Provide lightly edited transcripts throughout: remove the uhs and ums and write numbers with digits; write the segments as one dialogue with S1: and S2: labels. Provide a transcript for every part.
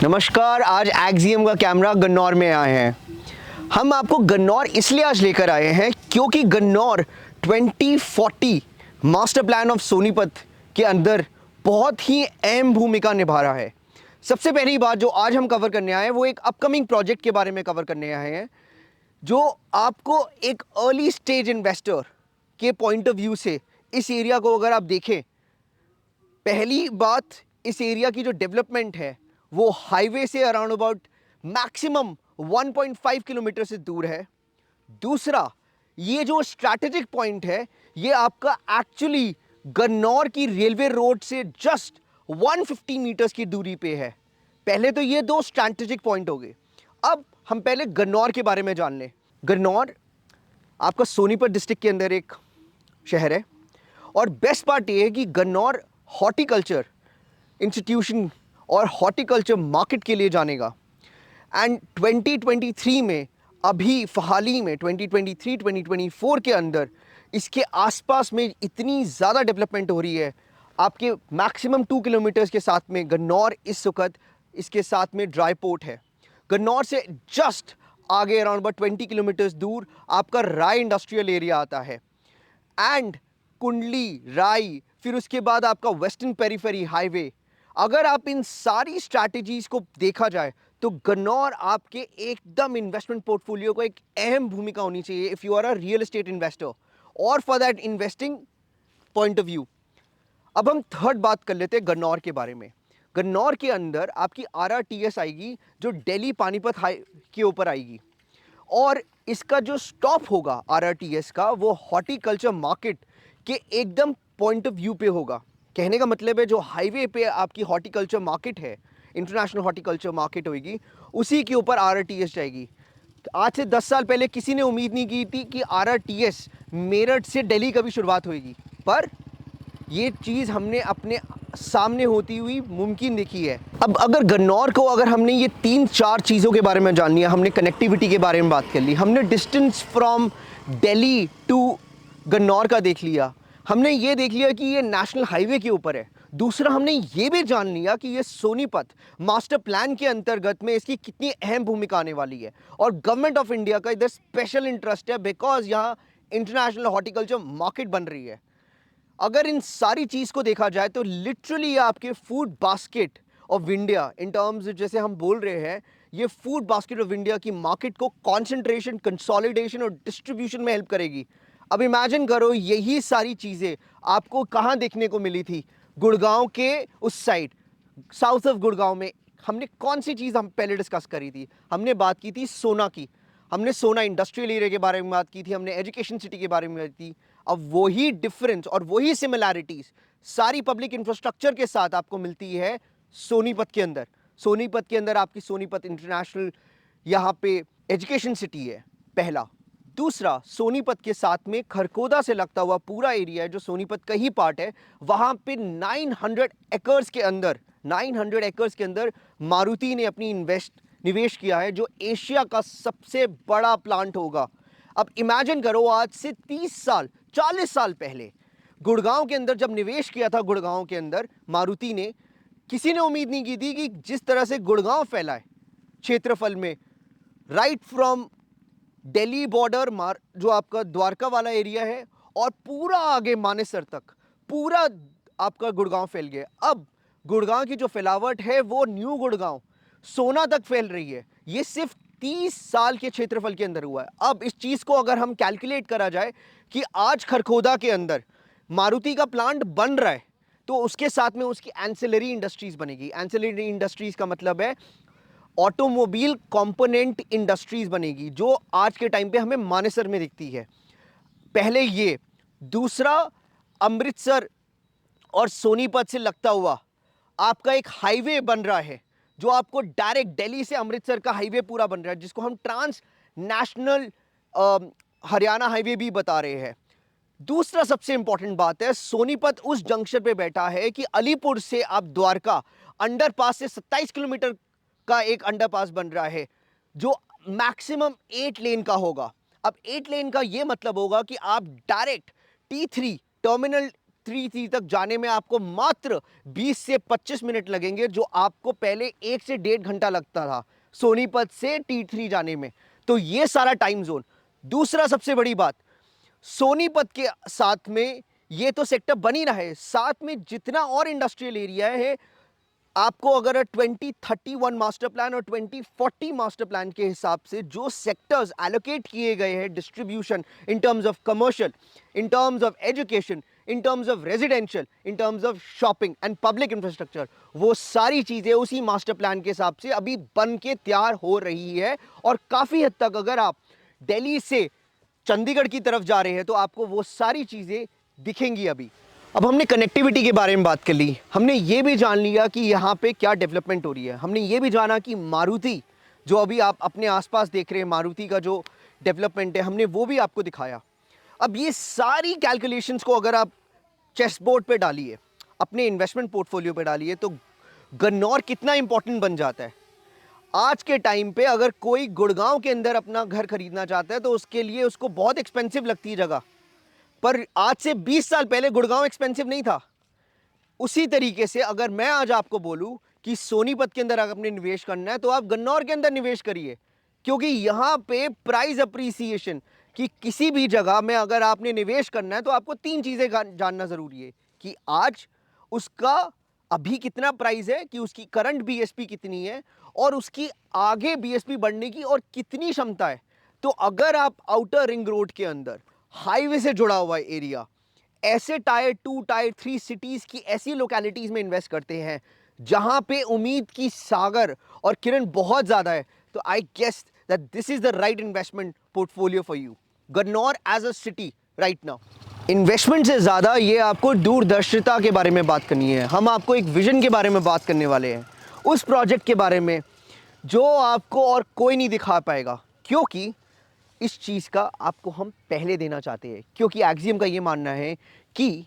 S1: नमस्कार। आज एक्जियम का कैमरा गन्नौर में आए हैं। हम आपको गन्नौर इसलिए आज लेकर आए हैं क्योंकि Gannaur 2040 master plan of Sonipat के अंदर बहुत ही अहम भूमिका निभा रहा है। सबसे पहली बात जो आज हम कवर करने आए हैं वो एक अपकमिंग प्रोजेक्ट के बारे में कवर करने आए हैं, जो आपको एक अर्ली स्टेज इन्वेस्टर के पॉइंट ऑफ व्यू से इस एरिया को अगर आप देखें, पहली बात इस एरिया की जो डेवलपमेंट है वो हाईवे से अराउंड अबाउट मैक्सिमम 1.5 किलोमीटर से दूर है। दूसरा, ये जो स्ट्रैटेजिक पॉइंट है ये आपका एक्चुअली गन्नौर की रेलवे रोड से जस्ट 150 मीटर्स की दूरी पे है। पहले तो ये दो स्ट्रैटेजिक पॉइंट हो गए। अब हम पहले गन्नौर के बारे में जान लें। गन्नौर आपका सोनीपत डिस्ट्रिक्ट के अंदर एक शहर है और बेस्ट पार्ट ये है कि गन्नौर हॉर्टिकल्चर इंस्टीट्यूशन और हॉर्टिकल्चर मार्केट के लिए जानेगा। एंड 2023 में अभी हाल ही में 2023-2024 के अंदर इसके आसपास में इतनी ज़्यादा डेवलपमेंट हो रही है। आपके मैक्सिमम 2 किलोमीटर्स के साथ में गन्नौर इस वक्त इसके साथ में ड्राई पोर्ट है। गन्नौर से जस्ट आगे अराउंड अबाउट 20 किलोमीटर्स दूर आपका राय इंडस्ट्रियल एरिया आता है एंड कुंडली राय, फिर उसके बाद आपका वेस्टर्न पेरीफेरी हाईवे। अगर आप इन सारी स्ट्रैटेजीज को देखा जाए तो गन्नौर आपके एकदम इन्वेस्टमेंट पोर्टफोलियो को एक अहम भूमिका होनी चाहिए if you are a real estate investor और for that investing point of view. अब हम थर्ड बात कर लेते हैं गन्नौर के बारे में। गन्नौर के अंदर आपकी RRTS आएगी जो दिल्ली पानीपत हाई के ऊपर आएगी और इसका जो स्टॉप होगा RRTS का वो हॉर्टिकल्चर मार्केट के एकदम पॉइंट ऑफ व्यू पे होगा। कहने का मतलब है जो हाईवे पे आपकी हॉर्टिकल्चर मार्केट है, इंटरनेशनल हॉर्टिकल्चर मार्केट होगी, उसी के ऊपर RRTS जाएगी। आज से 10 साल पहले किसी ने उम्मीद नहीं की थी कि RRTS मेरठ से दिल्ली का भी शुरुआत होगी, पर ये चीज़ हमने अपने सामने होती हुई मुमकिन देखी है। अब अगर गन्नौर को अगर हमने ये 3-4 चीज़ों के बारे में जान लिया, हमने कनेक्टिविटी के बारे में बात कर ली, हमने distance from Delhi to Gannaur का देख लिया, हमने ये देख लिया कि ये नेशनल हाईवे के ऊपर है। दूसरा, हमने ये भी जान लिया कि ये सोनीपत मास्टर प्लान के अंतर्गत में इसकी कितनी अहम भूमिका आने वाली है और गवर्नमेंट ऑफ इंडिया का इधर स्पेशल इंटरेस्ट है बिकॉज यहाँ इंटरनेशनल हॉर्टिकल्चर मार्केट बन रही है। अगर इन सारी चीज़ को देखा जाए तो लिटरली आपके food basket of India in terms जैसे हम बोल रहे हैं, ये फूड बास्केट ऑफ इंडिया की मार्केट को कॉन्सेंट्रेशन, कंसोलिडेशन और डिस्ट्रीब्यूशन में हेल्प करेगी। अब इमेजिन करो यही सारी चीज़ें आपको कहाँ देखने को मिली थी? गुड़गांव के उस साइड, साउथ ऑफ गुड़गांव में। हमने कौन सी चीज़ हम पहले डिस्कस करी थी? हमने बात की थी सोना की, हमने सोना इंडस्ट्रियल एरिया के बारे में बात की थी, हमने एजुकेशन सिटी के बारे में बात की। अब वही डिफरेंस और वही सिमिलैरिटीज सारी पब्लिक इंफ्रास्ट्रक्चर के साथ आपको मिलती है सोनीपत के अंदर। सोनीपत के अंदर आपकी सोनीपत इंटरनेशनल यहाँ पे एजुकेशन सिटी है, पहला। दूसरा, सोनीपत के साथ में खरकोदा से लगता हुआ पूरा एरिया है जो सोनीपत का ही पार्ट है, वहाँ पे 900 एकर्स के अंदर 900 एकर्स के अंदर मारुति ने अपनी निवेश किया है जो एशिया का सबसे बड़ा प्लांट होगा। अब इमेजिन करो आज से 30 साल 40 साल पहले गुड़गांव के अंदर जब निवेश किया था, गुड़गांव के अंदर मारुति ने, किसी ने उम्मीद नहीं की थी कि जिस तरह से गुड़गांव फैला है क्षेत्रफल में, राइट फ्रॉम दिल्ली बॉर्डर जो आपका द्वारका वाला एरिया है और पूरा आगे मानेसर तक पूरा आपका गुड़गांव फैल गया। अब गुड़गांव की जो फैलावट है वो न्यू गुड़गांव सोना तक फैल रही है। ये सिर्फ 30 साल के क्षेत्रफल के अंदर हुआ है। अब इस चीज़ को अगर हम कैलकुलेट करा जाए कि आज खरखोदा के अंदर मारुति का प्लांट बन रहा है तो उसके साथ में उसकी एंसिलरी इंडस्ट्रीज बनेगी। एंसिलरी इंडस्ट्रीज का मतलब है ऑटोमोबाइल कंपोनेंट इंडस्ट्रीज बनेगी जो आज के टाइम पे हमें मानेसर में दिखती है। पहले ये, दूसरा, अमृतसर और सोनीपत से लगता हुआ आपका एक हाईवे बन रहा है जो आपको डायरेक्ट दिल्ली से अमृतसर का हाईवे पूरा बन रहा है जिसको हम ट्रांस नेशनल हरियाणा हाईवे भी बता रहे हैं। दूसरा सबसे इंपॉर्टेंट बात है, सोनीपत उस जंक्शन पे बैठा है कि अलीपुर से आप द्वारका अंडरपास से 27 किलोमीटर का एक अंडरपास बन रहा है जो मैक्सिमम 8 लेन का होगा। अब 8 लेन का ये मतलब होगा कि आप डायरेक्ट T3 टर्मिनल T33 तक जाने में आपको मात्र 20 से 25 मिनट लगेंगे, जो आपको पहले 1 से 1.5 घंटा लगता था सोनीपत से T3 जाने में। तो ये सारा टाइम जोन। दूसरा सबसे बड़ी बात, सोनीपत के साथ में ये तो सेक्टर बन ही रहा है, साथ में जितना और इंडस्ट्रियल एरिया है, आपको अगर 2031 मास्टर प्लान और 2040 मास्टर प्लान के हिसाब से जो सेक्टर्स एलोकेट किए गए हैं, distribution in terms of commercial, in terms of education, in terms of residential, in terms of shopping and public infrastructure, वो सारी चीज़ें उसी मास्टर प्लान के हिसाब से अभी बन के तैयार हो रही है। और काफ़ी हद तक अगर आप दिल्ली से चंडीगढ़ की तरफ जा रहे हैं तो आपको वो सारी चीज़ें दिखेंगी अभी। अब हमने कनेक्टिविटी के बारे में बात कर ली, हमने ये भी जान लिया कि यहाँ पे क्या डेवलपमेंट हो रही है, हमने ये भी जाना कि मारुति जो अभी आप अपने आसपास देख रहे हैं, मारुति का जो डेवलपमेंट है, हमने वो भी आपको दिखाया। अब ये सारी कैलकुलेशंस को अगर आप चेस बोर्ड पे डालिए, अपने इन्वेस्टमेंट पोर्टफोलियो पे डालिए, तो गन्नौर कितना इंपॉर्टेंट बन जाता है। आज के टाइम पे अगर कोई गुड़गांव के अंदर अपना घर खरीदना चाहता है तो उसके लिए उसको बहुत एक्सपेंसिव लगती है जगह, पर आज से 20 साल पहले गुड़गांव एक्सपेंसिव नहीं था। उसी तरीके से अगर मैं आज आपको बोलूं कि सोनीपत के अंदर अगर आपने निवेश करना है तो आप गन्नौर के अंदर निवेश करिए, क्योंकि यहाँ पे प्राइस अप्रिसिएशन की किसी भी जगह में अगर आपने निवेश करना है तो आपको 3 चीज़ें जानना ज़रूरी है कि आज उसका अभी कितना प्राइस है, कि उसकी करंट बीएसपी कितनी है और उसकी आगे बीएसपी बढ़ने की और कितनी क्षमता है। तो अगर आप आउटर रिंग रोड के अंदर हाईवे से जुड़ा हुआ एरिया, ऐसे टायर 2 टायर 3 सिटीज़ की ऐसी लोकेलिटीज़ में इन्वेस्ट करते हैं जहां पे उम्मीद की सागर और किरण बहुत ज़्यादा है, तो I guess that this is the right investment portfolio for you. Gannaur as a city right now. Investment से ज़्यादा ये आपको दूरदर्शिता के बारे में बात करनी है। हम आपको एक विजन के बारे में बात करने वाले हैं, उस प्रोजेक्ट के बारे में जो आपको और कोई नहीं दिखा पाएगा, क्योंकि इस चीज़ का आपको हम पहले देना चाहते हैं। क्योंकि एक्सियम का ये मानना है कि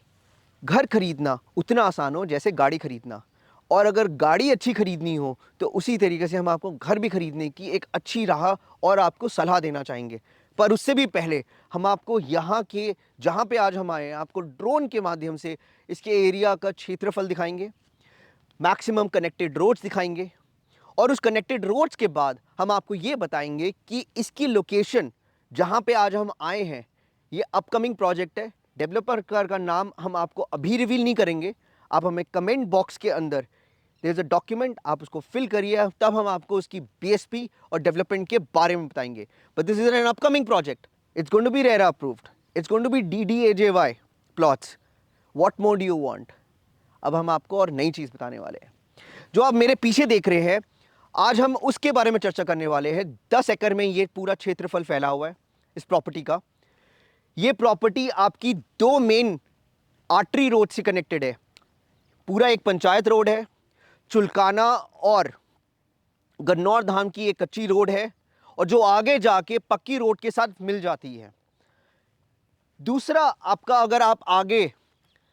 S1: घर खरीदना उतना आसान हो जैसे गाड़ी खरीदना, और अगर गाड़ी अच्छी खरीदनी हो तो उसी तरीके से हम आपको घर भी खरीदने की एक अच्छी राह और आपको सलाह देना चाहेंगे। पर उससे भी पहले हम आपको यहाँ के, जहाँ पे आज हम आए हैं, आपको ड्रोन के माध्यम से इसके एरिया का क्षेत्रफल दिखाएंगे, मैक्सिमम कनेक्टेड रोड्स दिखाएंगे, और उस कनेक्टेड रोड्स के बाद हम आपको ये बताएंगे कि इसकी लोकेशन जहाँ पे आज हम आए हैं, ये अपकमिंग प्रोजेक्ट है। डेवलपर का नाम हम आपको अभी रिवील नहीं करेंगे, आप हमें कमेंट बॉक्स के अंदर देयर इज अ डॉक्यूमेंट, आप उसको फिल करिए, तब हम आपको उसकी बीएसपी और डेवलपमेंट के बारे में बताएंगे। But this is an upcoming project, it's going to be RERA approved, it's going to be DDAJY plots. What more do you want? अब हम आपको और नई चीज़ बताने वाले हैं। जो आप मेरे पीछे देख रहे हैं, आज हम उसके बारे में चर्चा करने वाले हैं। 10 एकड़ में ये पूरा क्षेत्रफल फैला हुआ है इस प्रॉपर्टी का। ये प्रॉपर्टी आपकी 2 मेन आर्टरी रोड से कनेक्टेड है। पूरा एक पंचायत रोड है, चुलकाना और गन्नौर धाम की एक कच्ची रोड है, और जो आगे जाके पक्की रोड के साथ मिल जाती है। दूसरा आपका, अगर आप आगे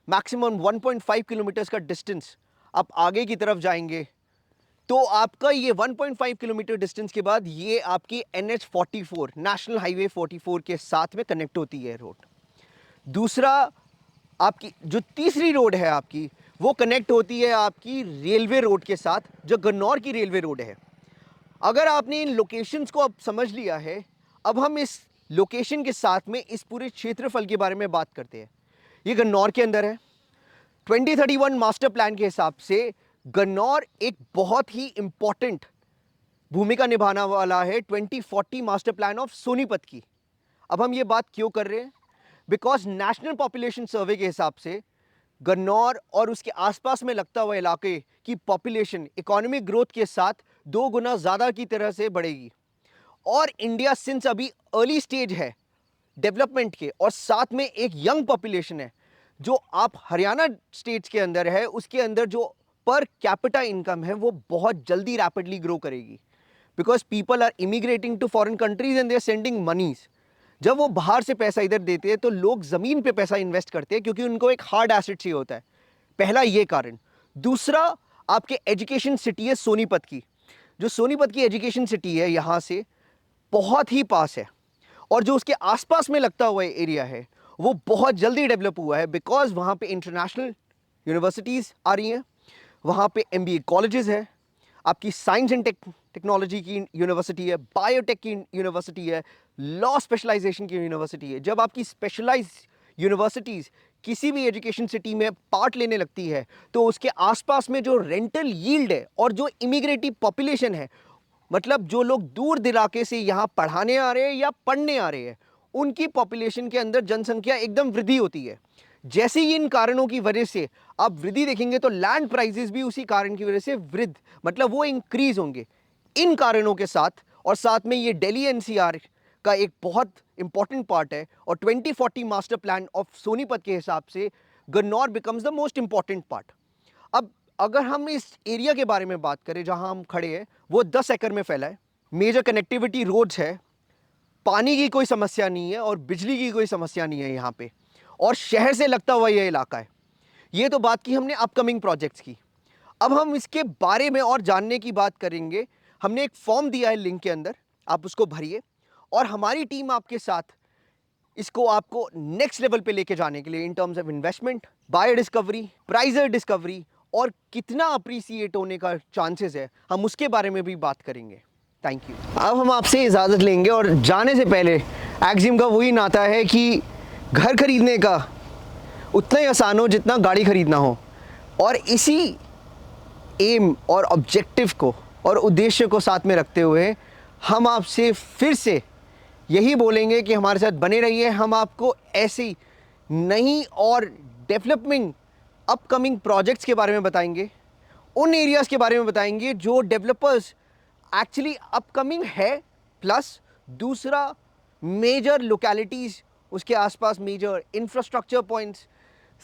S1: मैक्सिमम 1.5 किलोमीटर्स का डिस्टेंस आप आगे की तरफ जाएंगे तो आपका ये 1.5 किलोमीटर डिस्टेंस के बाद ये आपकी NH44 नेशनल हाईवे 44 के साथ में कनेक्ट होती है रोड। दूसरा, आपकी जो तीसरी रोड है आपकी, वो कनेक्ट होती है आपकी रेलवे रोड के साथ, जो गन्नौर की रेलवे रोड है। अगर आपने इन लोकेशंस को अब समझ लिया है, अब हम इस लोकेशन के साथ में इस पूरे क्षेत्रफल के बारे में बात करते हैं। ये गन्नौर के अंदर है। 2031 मास्टर प्लान के हिसाब से गन्नौर एक बहुत ही इंपॉर्टेंट भूमिका निभाने वाला है 2040 मास्टर प्लान ऑफ सोनीपत की। अब हम ये बात क्यों कर रहे हैं? बिकॉज नेशनल पॉपुलेशन सर्वे के हिसाब से गन्नौर और उसके आसपास में लगता हुआ इलाके की पॉपुलेशन इकोनॉमिक ग्रोथ के साथ 2 गुना ज़्यादा की तरह से बढ़ेगी। और इंडिया सिंस अभी अर्ली स्टेज है डेवलपमेंट के, और साथ में एक यंग पॉपुलेशन है, जो आप हरियाणा स्टेट्स के अंदर है, उसके अंदर जो पर कैपिटा इनकम है वो बहुत जल्दी रैपिडली ग्रो करेगी। Because people are immigrating to foreign countries and they are sending monies. जब वो बाहर से पैसा इधर देते हैं तो लोग ज़मीन पे पैसा इन्वेस्ट करते हैं, क्योंकि उनको एक हार्ड एसेट चाहिए होता है। पहला ये कारण। दूसरा, आपके एजुकेशन सिटी है सोनीपत की। जो सोनीपत की एजुकेशन सिटी है यहाँ से बहुत ही पास है, और जो उसके आसपास में लगता हुआ एरिया है वो बहुत जल्दी डेवलप हुआ है बिकॉज वहाँ पे इंटरनेशनल यूनिवर्सिटीज़ आ रही हैं, वहाँ पे MBA कॉलेजेस है, आपकी साइंस एंड टेक्नोलॉजी की यूनिवर्सिटी है, बायोटेक की यूनिवर्सिटी है, लॉ स्पेशलाइजेशन की यूनिवर्सिटी है। जब आपकी स्पेशलाइज यूनिवर्सिटीज़ किसी भी एजुकेशन सिटी में पार्ट लेने लगती है तो उसके आसपास में जो रेंटल यील्ड है और जो इमिग्रेटिव पॉपुलेशन है, मतलब जो लोग दूर दराके से यहाँ पढ़ाने आ रहे हैं या पढ़ने आ रहे हैं, उनकी पॉपुलेशन के अंदर जनसंख्या एकदम वृद्धि होती है। जैसे ही इन कारणों की वजह से आप वृद्धि देखेंगे तो लैंड प्राइसेस भी उसी कारण की वजह से वृद्ध मतलब वो इंक्रीज होंगे इन कारणों के साथ। और साथ में ये दिल्ली NCR का एक बहुत इंपॉर्टेंट पार्ट है और 2040 मास्टर प्लान ऑफ सोनीपत के हिसाब से Gannaur becomes the most important part. अब अगर हम इस एरिया के बारे में बात करें जहां हम खड़े हैं, वो 10 एकड़ में फैला है, मेजर कनेक्टिविटी रोड्स है, पानी की कोई समस्या नहीं है और बिजली की कोई समस्या नहीं है यहाँ पे, और शहर से लगता हुआ यह इलाका है। ये तो बात की हमने अपकमिंग प्रोजेक्ट्स की। अब हम इसके बारे में और जानने की बात करेंगे। हमने एक फॉर्म दिया है लिंक के अंदर, आप उसको भरिए और हमारी टीम आपके साथ इसको आपको नेक्स्ट लेवल पे लेके जाने के लिए in terms of investment, bio discovery, Pfizer discovery और कितना अप्रिसिएट होने का चांसेस है, हम उसके बारे में भी बात करेंगे। Thank you. अब हम आपसे इजाज़त लेंगे और जाने से पहले एक्जिम का वही नाता है कि घर खरीदने का उतना ही आसान हो जितना गाड़ी खरीदना हो, और इसी एम और ऑब्जेक्टिव को और उद्देश्य को साथ में रखते हुए हम आपसे फिर से यही बोलेंगे कि हमारे साथ बने रहिए। हम आपको ऐसी नई और डेवलपिंग अपकमिंग प्रोजेक्ट्स के बारे में बताएंगे, उन एरियाज़ के बारे में बताएंगे जो डेवलपर्स एक्चुअली अपकमिंग है, प्लस दूसरा मेजर लोकेलिटीज़ उसके आसपास major infrastructure points,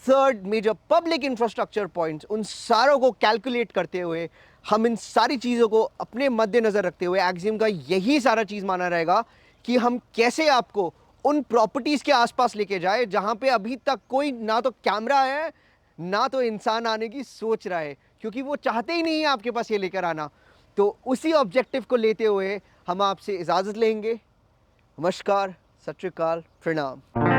S1: third major public infrastructure points, उन सारों को कैलकुलेट करते हुए हम इन सारी चीज़ों को अपने मद्देनज़र रखते हुए एक्जिम का यही सारा चीज़ माना रहेगा कि हम कैसे आपको उन प्रॉपर्टीज़ के आसपास लेके जाए जहाँ पे अभी तक कोई ना तो कैमरा है ना तो इंसान आने की सोच रहा है, क्योंकि वो चाहते ही नहीं है आपके पास ये लेकर आना। तो उसी ऑब्जेक्टिव को लेते हुए हम आपसे इजाज़त लेंगे। नमस्कार, सत श्री अकाल, प्रणाम।